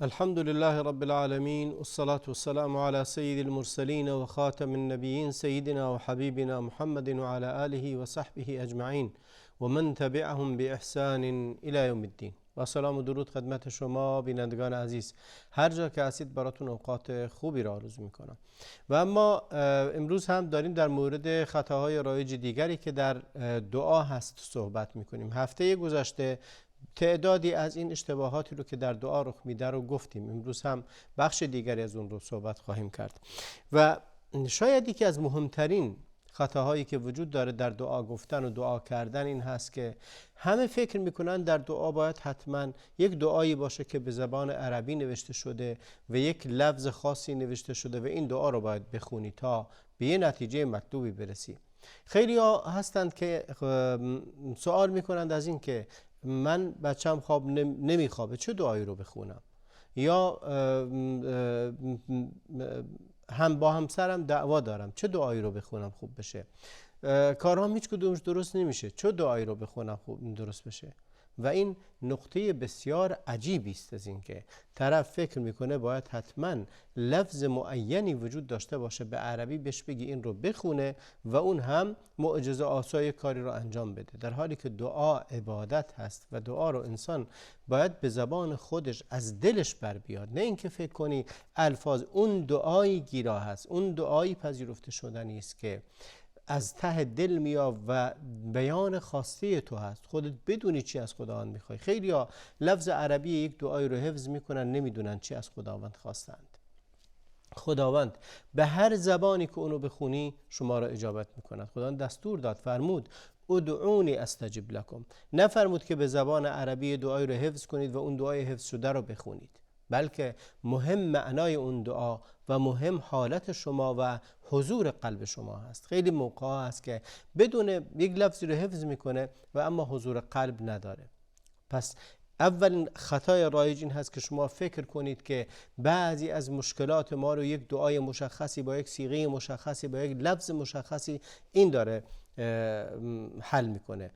الحمد لله رب العالمين والصلاة والسلام على سيد المرسلين وخاتم النبيين سيدنا وحبيبنا محمد وعلى آله وصحبه أجمعين ومن تبعهم بإحسان إلى يوم الدين. و سلام و درود خدمت شما بینندگان عزیز، هر جا که هستید براتون اوقات خوبی را آرزو میکنم. و اما امروز هم داریم در مورد خطاهای رایج دیگری که در دعا هست صحبت میکنیم. هفته گذشته تعدادی از این اشتباهاتی رو که در دعا رخ میده رو گفتیم. امروز هم بخش دیگری از اون رو صحبت خواهیم کرد. و شاید یکی از مهمترین خطاهایی که وجود داره در دعا گفتن و دعا کردن این هست که همه فکر میکنن در دعا باید حتما یک دعایی باشه که به زبان عربی نوشته شده و یک لفظ خاصی نوشته شده و این دعا رو باید بخونی تا به یه نتیجه مطلوبی برسی. خیلی ها هستند که سوال میکنند از این که من بچم خواب نمیخوابه، چه دعایی رو بخونم؟ یا هم با همسرم دعوا دارم، چه دعایی رو بخونم خوب بشه؟ کارام هیچ کدومش درست نمیشه، چه دعایی رو بخونم خوب درست بشه؟ و این نقطه بسیار عجیبی است از این که طرف فکر میکنه باید حتما لفظ معینی وجود داشته باشه به عربی بهش بگی این رو بخونه و اون هم معجزه آسای کاری رو انجام بده، در حالی که دعا عبادت هست و دعا رو انسان باید به زبان خودش از دلش بر بیاد، نه اینکه فکر کنی الفاظ اون دعایی گیرا هست، اون دعایی پذیرفته شدنی است که از ته دل میاد و بیان خواسته تو هست، خودت بدونی چی از خداوند میخوای. خیلی ها لفظ عربی یک دعایی رو حفظ میکنن، نمیدونن چی از خداوند خواستند. خداوند به هر زبانی که اونو بخونی شما را اجابت میکند. خداوند دستور داد، فرمود ادعونی استجب لکم، نفرمود که به زبان عربی دعایی رو حفظ کنید و اون دعای حفظ شده رو بخونید، بلکه مهم معنای اون دعا و مهم حالت شما و حضور قلب شما هست. خیلی موقع هست که بدون یک لفظی رو حفظ میکنه و اما حضور قلب نداره. پس اولین خطای رایج این هست که شما فکر کنید که بعضی از مشکلات ما رو یک دعای مشخصی با یک صیغه مشخصی با یک لفظ مشخصی این داره حل میکنه،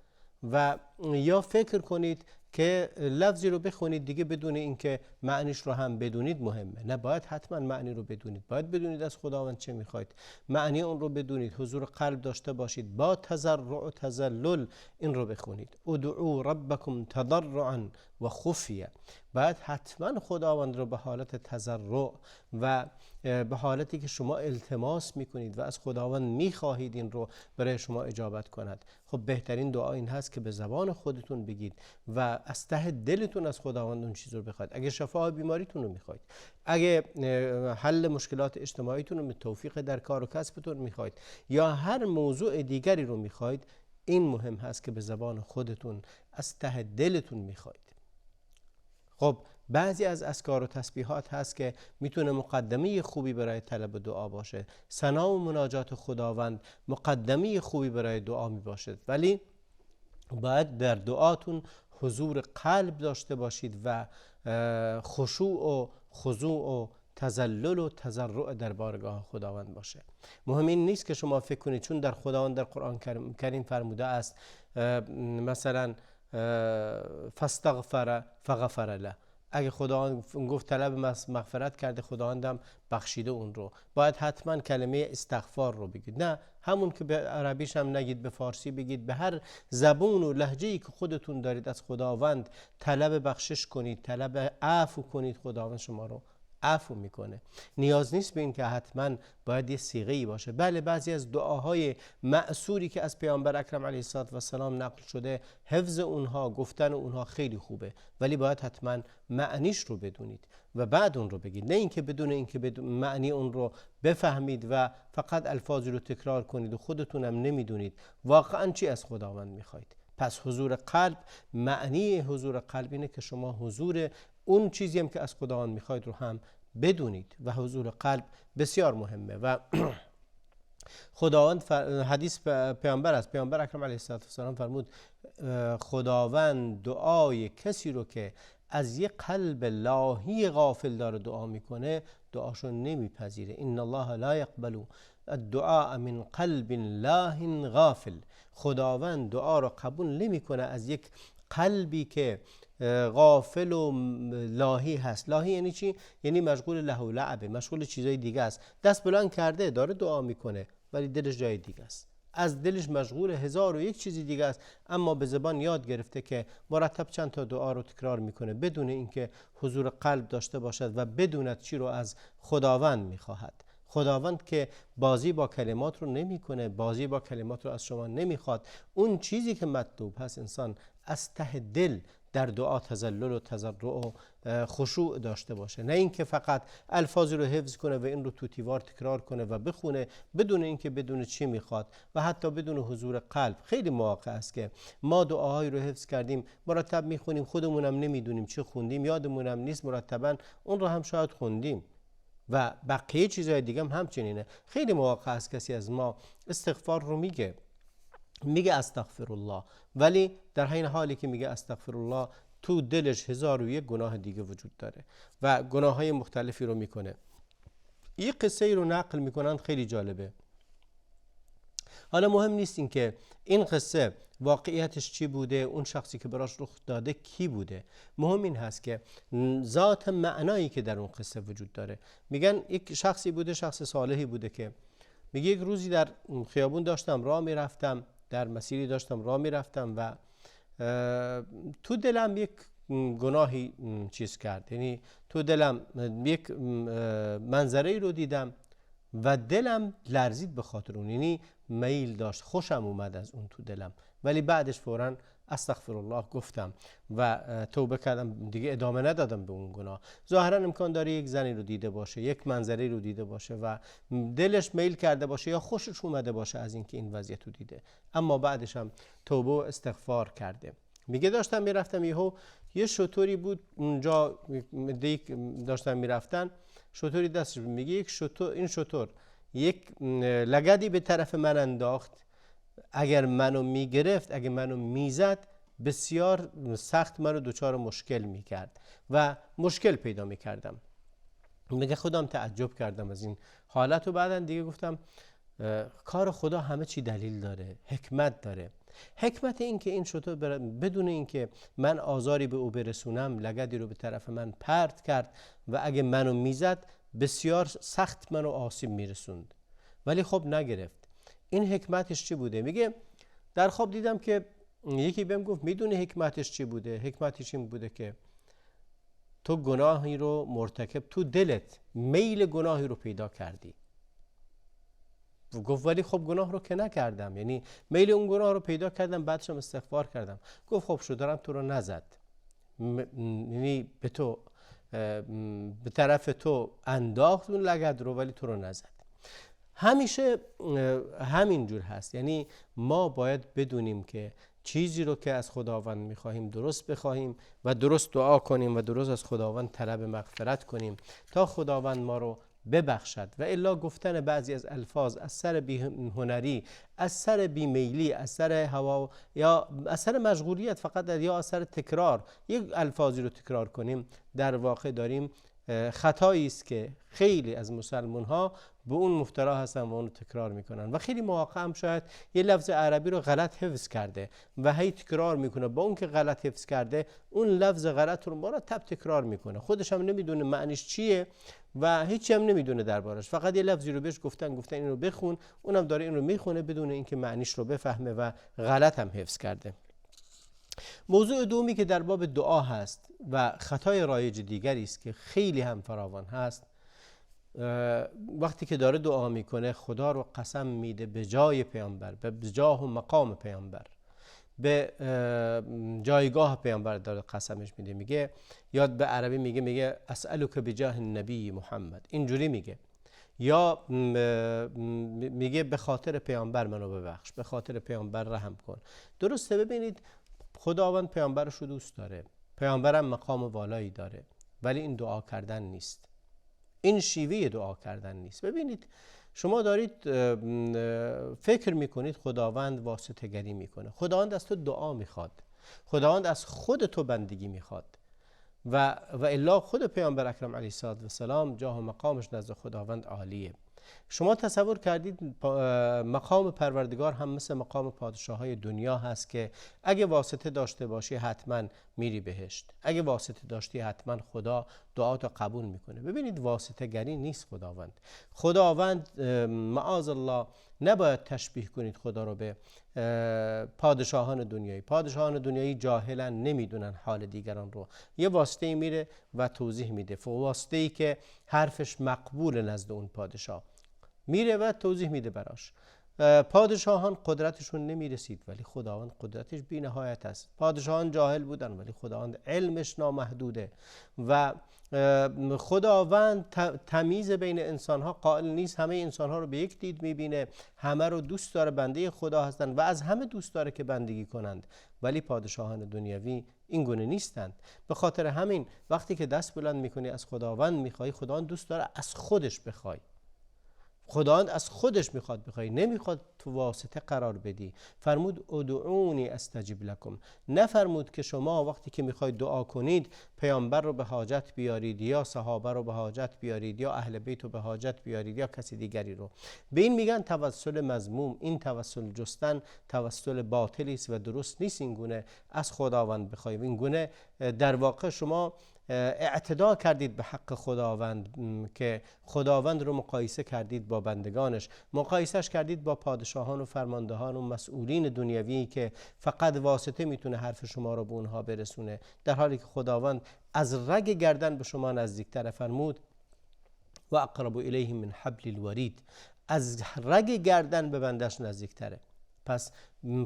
و یا فکر کنید که لفظی رو بخونید دیگه بدون اینکه معنیش رو هم بدونید مهمه. نه، باید حتما معنی رو بدونید، باید بدونید از خداوند چه میخواید، معنی اون رو بدونید، حضور قلب داشته باشید، با تضرع و تذلل این رو بخونید. ادعوا ربکم تضرعا و خفیه، باید حتما خداوند رو به حالت تضرع و به حالتی که شما التماس میکنید و از خداوند میخواهید این رو برای شما اجابت کند. خب بهترین دعا این هست که به زبان خودتون بگید و از ته دلتون از خداوند اون چیز رو بخواید. اگه شفای بیماریتون رو میخواید، اگه حل مشکلات اجتماعیتون رو، توفیق در کار و کسبتون میخواید، یا هر موضوع دیگری رو میخواید، این مهم هست که به زبان خودتون از ته دلتون میخواید. خب بعضی از اذکار و تسبیحات هست که میتونه مقدمه خوبی برای طلب دعا باشه. ثنا و مناجات خداوند مقدمه خوبی برای دعا میباشد، ولی باید در دعاتون حضور قلب داشته باشید و خشوع و خضوع و تذلل و تضرع در بارگاه خداوند باشه. مهم این نیست که شما فکر کنید چون در خداوند در قرآن کریم فرموده است مثلا فاستغفر فغفر له، اگه خداوند گفت طلب مغفرت کرده خداوندم بخشیده اون رو، باید حتما کلمه استغفار رو بگید. نه، همون که به عربیش هم نگید، به فارسی بگید، به هر زبون و لهجه‌ای که خودتون دارید از خداوند طلب بخشش کنید، طلب عفو کنید، خداوند شما رو عفو میکنه. نیاز نیست به این که حتما باید یه صیغه‌ای باشه. بله، بعضی از دعاهای مأثوری که از پیامبر اکرم علیه السلام نقل شده، حفظ اونها، گفتن اونها خیلی خوبه، ولی باید حتما معنیش رو بدونید و بعد اون رو بگید، نه اینکه بدون اینکه معنی اون رو بفهمید و فقط الفاظی رو تکرار کنید و خودتونم نمیدونید واقعا چی از خداوند میخواید. پس حضور قلب، معنی حضور قلب اینه که شما حضور اون چیزی هم که از خداوند میخواید رو هم بدونید و حضور قلب بسیار مهمه. و خداوند حدیث پیامبر است، پیامبر اکرم علیه السلام فرمود خداوند دعای کسی رو که از یک قلب لاهی غافل داره دعا میکنه دعاشو نمیپذیره. ان الله لا يقبل الدعاء من قلب لاه غافل، خداوند دعا رو قبول نمیکنه از یک قلبی که غافل و لاهی هست. لاهی یعنی چی؟ یعنی مشغول له و لعبه، مشغول چیزای دیگه است. دست بلند کرده داره دعا میکنه ولی دلش جای دیگه است، از دلش مشغول 1001 چیزی دیگه است، اما به زبان یاد گرفته که مرتب چند تا دعا رو تکرار میکنه بدون اینکه حضور قلب داشته باشد و بدوند چی رو از خداوند میخواهد. خداوند که بازی با کلمات رو نمیکنه، بازی با کلمات رو از شما نمیخواد. اون چیزی که مطلوب هست انسان از ته دل در دعا تذلل و تضرع و خشوع داشته باشه، نه اینکه فقط الفاظی رو حفظ کنه و این رو تو دیوار تکرار کنه و بخونه بدون اینکه بدون چی میخواد و حتی بدون حضور قلب. خیلی مواقع است که ما دعاهایی رو حفظ کردیم، مرتب میخونیم، خودمونم نمیدونیم چی خوندیم، یادمونم نیست مرتبا اون رو هم شاید خوندیم و بقیه چیزهای دیگه هم همچنینه. خیلی مواقع است کسی از ما استغفار رو میگه استغفر الله، ولی در حین حالی که میگه استغفر الله تو دلش 1001 گناه دیگه وجود داره و گناه های مختلفی رو میکنه. یه قصه ای رو نقل میکنن خیلی جالبه. حالا مهم نیست این که این قصه واقعیتش چی بوده، اون شخصی که براش رخ داده کی بوده، مهم این هست که ذات معنایی که در اون قصه وجود داره. میگن یک شخصی بوده، شخص صالحی بوده که میگه یک روزی در خیابون داشتم راه میرفتم، در مسیری داشتم راه میرفتم و تو دلم یک گناهی چیز کرد، یعنی تو دلم یک منظره رو دیدم و دلم لرزید به خاطر اون، یعنی میل داشت، خوشم اومد از اون تو دلم، ولی بعدش فوراً استغفر الله گفتم و توبه کردم، دیگه ادامه ندادم به اون گناه. ظاهرا امکان داره یک زنی رو دیده باشه، یک منظری رو دیده باشه و دلش میل کرده باشه یا خوشش اومده باشه از اینکه این وضعیت رو دیده، اما بعدش هم توبه و استغفار کرده. میگه داشتم میرفتم، یه شطوری بود اونجا، داشتم میرفتن، شطوری دستش بود. میگه این شطور یک لگدی به طرف من انداخت، اگر منو میگرفت، اگر منو میزد بسیار سخت منو دچار مشکل میکرد و مشکل پیدا میکردم. میگه خودم تعجب کردم از این حالت و بعدا دیگه گفتم کار خدا همه چی دلیل داره، حکمت داره. حکمت این که این شطور بدون اینکه من آزاری به او برسونم لگدی رو به طرف من پرت کرد و اگه منو میزد بسیار سخت منو آسیب میرسوند، ولی خب نگرفت. این حکمتش چی بوده؟ میگه در خواب دیدم که یکی بهم گفت میدونی حکمتش چی بوده؟ حکمتش این بوده که تو گناهی رو مرتکب، تو دلت میل گناهی رو پیدا کردی. گفت ولی خب گناه رو که نکردم، یعنی میل اون گناه رو پیدا کردم بعدش هم استغفار کردم. گفت خب شدارم تو رو نزد، یعنی به طرف تو انداخت اون لگد رو ولی تو رو نزد. همیشه همین جور هست، یعنی ما باید بدونیم که چیزی رو که از خداوند میخواهیم درست بخواهیم و درست دعا کنیم و درست از خداوند طلب مغفرت کنیم تا خداوند ما رو ببخشد. و الا گفتن بعضی از الفاظ از سر بی هنری، از سر بی میلی، از سر هوا یا از سر مشغولیت فقط یا از سر تکرار یک الفاظی رو تکرار کنیم، در واقع داریم خطایی است که خیلی از مسلمان ها به اون مفترا هستن و اون رو تکرار میکنن و خیلی مواقع هم شاید یه لفظ عربی رو غلط حفظ کرده و هی تکرار میکنه، با اون که غلط حفظ کرده اون لفظ غلط رو مرتب تکرار میکنه، خودش هم نمیدونه معنیش چیه و هیچی هم نمیدونه دربارش، فقط یه لفظی رو بهش گفتن این رو بخون، اونم داره این رو میخونه بدون اینکه معنیش رو بفهمه و غلط هم حفظ کرده. موضوع دومی که در باب دعا هست و خطای رایج دیگری است که خیلی هم فراوان هست، وقتی که داره دعا میکنه خدا رو قسم میده به جای پیامبر، به جاه و مقام پیامبر، به جایگاه پیامبر داره قسمش میده. میگه یاد به عربی میگه اسألک بجاه النبی محمد، اینجوری میگه، یا میگه به خاطر پیامبر منو ببخش، به خاطر پیامبر رحم کن. درسته، ببینید خداوند پیامبرش رو دوست داره، پیامبرم مقام والایی داره، ولی این دعا کردن نیست، این شیوه دعا کردن نیست. ببینید شما دارید فکر میکنید خداوند واسطه گری میکنه، خداوند از تو دعا میخواد، خداوند از خود تو بندگی میخواد و الا خود پیامبر اکرم علیه السلام جاه و مقامش نزد خداوند عالیه. شما تصور کردید مقام پروردگار هم مثل مقام پادشاه‌های دنیا هست که اگه واسطه داشته باشی حتما میری بهشت، اگه واسطه داشتی حتما خدا دعاتو قبول میکنه. ببینید واسطه گری نیست خداوند معاذ الله نباید تشبیه کنید خدا رو به پادشاهان دنیایی. پادشاهان دنیایی جاهلن، نمیدونن حال دیگران رو. یه واسطه میره و توضیح میده، واسطه ای که حرفش مقبول نزد اون پادشاه، میره و توضیح میده براش. پادشاهان قدرتشون نمیرسید ولی خداوند قدرتش بی نهایت است. پادشاهان جاهل بودن ولی خداوند علمش نامحدوده و خداوند تمیز بین انسانها قائل نیست. همه انسانها رو به یک دید میبینه، همه رو دوست داره، بنده خدا هستند و از همه دوست داره که بندگی کنند. ولی پادشاهان دنیوی این گونه نیستند. به خاطر همین وقتی که دست بلند میکنی از خداوند میخوای، خداوند دوست داره از خودش بخوای. خداوند از خودش میخواد بخوای، نمیخواد تو واسطه قرار بدی. فرمود ادعونی استجب لکم، نفرمود که شما وقتی که میخواید دعا کنید پیامبر رو به حاجت بیارید یا صحابه رو به حاجت بیارید یا اهل بیت رو به حاجت بیارید یا کسی دیگری رو. به این میگن توسل مذموم. این توسل جستن توسل باطلی است و درست نیست این گونه از خداوند بخوای. این گونه در واقع شما اعتدا کردید به حق خداوند که خداوند رو مقایسه کردید با بندگانش، مقایسهش کردید با پادشاهان و فرماندهان و مسئولین دنیوی که فقط واسطه میتونه حرف شما رو به اونها برسونه، در حالی که خداوند از رگ گردن به شما نزدیکتر. فرمود و اقرب الیه من حبل الورید، از رگ گردن به بندش نزدیکتره. پس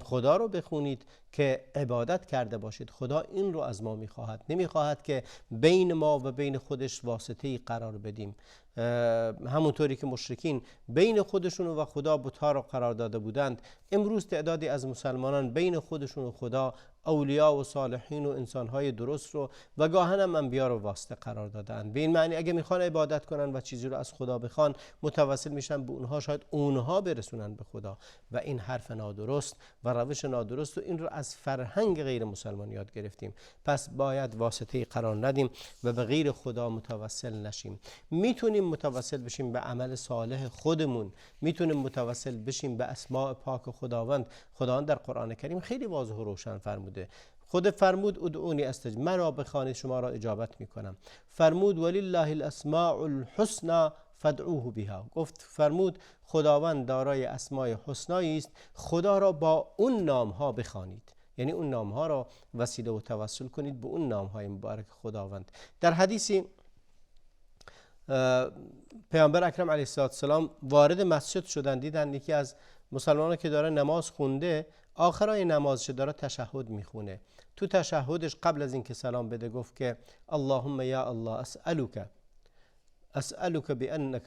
خدا رو بخونید که عبادت کرده باشید. خدا این رو از ما میخواهد، نمیخواهد که بین ما و بین خودش واسطه‌ای قرار بدیم. همونطوری که مشرکین بین خودشون و خدا بت‌ها رو قرار داده بودند، امروز تعدادی از مسلمانان بین خودشون و خدا اولیاء و صالحین و انسانهای درست رو و گاهن هم انبیا رو واسطه قرار دادند. به این معنی اگه میخوان عبادت کنن و چیزی رو از خدا بخوان، متوسل میشن به اونها، شاید اونها برسونن به خدا و این حرف نادرست و روش نادرست و این رو از فرهنگ غیر مسلمان یاد گرفتیم. پس باید واسطه قرار ندیم و به غیر خدا متوسل نشیم. میتونیم متوسل بشیم به عمل صالح خودمون، میتونیم متوسل بشیم به اسماء پاک خداوند. خداوند در قرآن کریم خیلی واضح و روشن فرموده. خود فرمود ادعونی استجب، مرا بخوانید شما را اجابت میکنم. فرمود ولله الاسماء الحسنى فادعوه بها، گفت فرمود خداوند دارای اسماء حسنایی است، خدا را با اون نام ها بخوانید. یعنی اون نام ها را وسیله و توسل کنید به اون نام های مبارک خداوند. در حدیثی پیامبر اکرم علیه السلام وارد مسجد شدن، دیدن یکی از مسلمانان که داره نماز خونده، آخرای نمازش داره تشهد میخونه. تو تشهدش قبل از اینکه سلام بده گفت که اللهم یا الله اسألك بأنك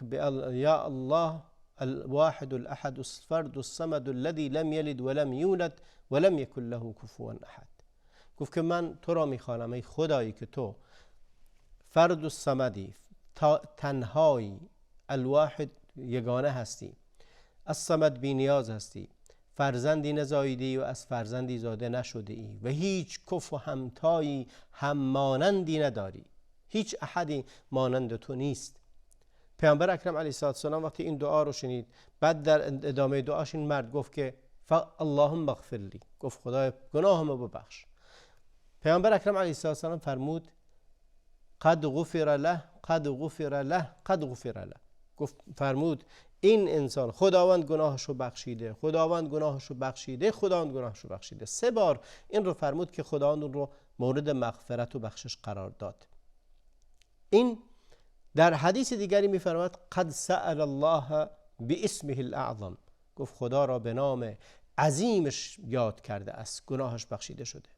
یا الله الواحد الأحد الفرد الصمد الذي لم يلد ولم يولد ولم يكن له كفوا أحد. گفت که من تو را میخوانم ای خدایی که تو فرد الصمدی، تنهایی، الواحد یگانه هستی، الصمد بی نیاز هستی، فرزندی نزاییدی و از فرزندی زاده نشده ای و هیچ کف و همتایی هم مانندی نداری، هیچ احدی مانند تو نیست. پیامبر اکرم علیه السلام وقتی این دعا رو شنید، بعد در ادامه دعاش این مرد گفت که اللهم اغفر لی، گفت خدای گناهمو ببخش. پیامبر اکرم علیه السلام فرمود قد غفر له قد غفر له قد غفر له، گفت فرمود این انسان خداوند گناهشو بخشیده، خداوند گناهشو بخشیده، خداوند گناهشو بخشیده. 3 بار این رو فرمود که خداوند اون رو مورد مغفرت و بخشش قرار داد. این در حدیث دیگری میفرماید قد سأل الله باسمه الاعظم، گفت خدا را به نام عظیمش یاد کرده است، گناهش بخشیده شده.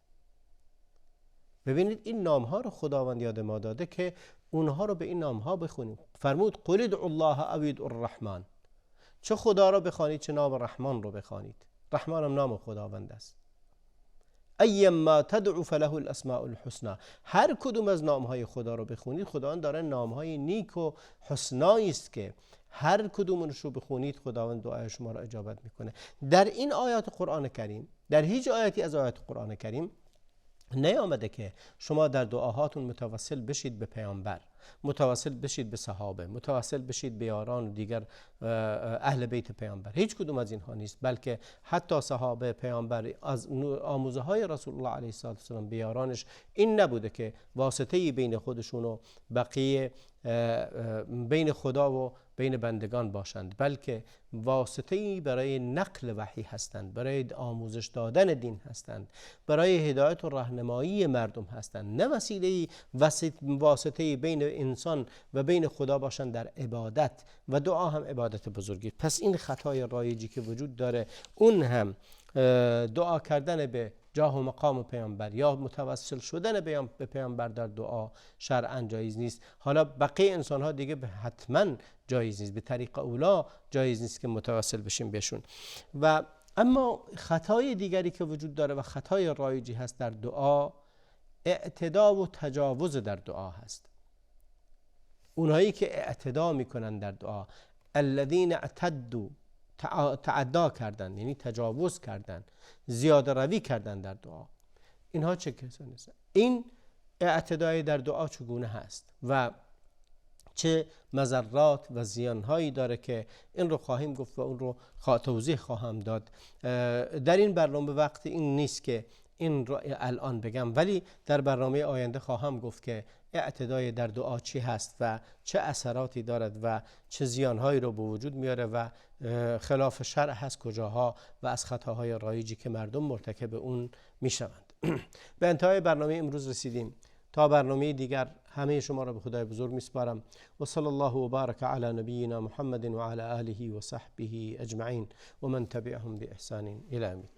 ببینید این نام ها رو خداوند یاد ما داده که اونها رو به این نام ها بخونیم. فرمود قل ادعوا الله او ادعوا الرحمن، چه خدا را بخوانید چه نام رحمان رو بخوانید. رحمان هم نام خداوند است. ایما تدعو فله الاسماء الحسنى، هر کدوم از نام های خدا رو بخونید، خداوند داره نام های نیک و حسنایی است که هر کدومش رو بخونید خداوند دعای شما را اجابت میکنه. در این آیات قرآن کریم، در هیچ آیاتی از آیات قرآن کریم نیامده که شما در دعاهاتون متوسل بشید به پیامبر، متوسل بشید به صحابه، متوسل بشید به یاران و دیگر اهل بیت پیامبر. هیچ کدوم از اینها نیست، بلکه حتی صحابه پیامبر از آموزه های رسول الله علیه السلام به یارانش این نبوده که واسطه‌ای بین خودشون و بقیه، بین خدا و بین بندگان باشند، بلکه واسطه‌ای برای نقل وحی هستند، برای آموزش دادن دین هستند، برای هدایت و راهنمایی مردم هستند، نه واسطه‌ای بین انسان و بین خدا باشند در عبادت. و دعا هم عبادت بزرگی. پس این خطای رایجی که وجود داره، اون هم دعا کردن به جاه و مقام پیامبر یا متوسل شدن به پیامبر در دعا شرعاً جایز نیست. حالا بقیه انسان ها دیگه حتما جایز نیست، به طریق اولا جایز نیست که متوسل بشیم بهشون. و اما خطای دیگری که وجود داره و خطای رایجی هست در دعا، اعتدا و تجاوز در دعا هست. اونهایی که اعتدا میکنن در دعا، الذین اعتدوا، تعدا کردن، یعنی تجاوز کردن، زیاده روی کردن در دعا، اینها چه کسانی هستند؟ این اعتدای در دعا چگونه هست و چه مضرات و زیانهایی داره که این رو خواهیم گفت و اون رو توضیح خواهم داد. در این برنامه وقت این نیست که این رو الان بگم، ولی در برنامه آینده خواهم گفت که اعتدای در دعا چی هست و چه اثراتی دارد و چه زیانهایی رو به وجود میاره و خلاف شرع هست کجاها و از خطاهای رایجی که مردم مرتکب اون میشوند. به انتهای برنامه امروز رسیدیم. تا برنامه دیگر همه شما را به خدای بزرگ میسپارم و صلی الله و بارک علی نبینا محمد و علی آله و صحبه اجمعین و من تبعهم باحسان الی یوم الدین.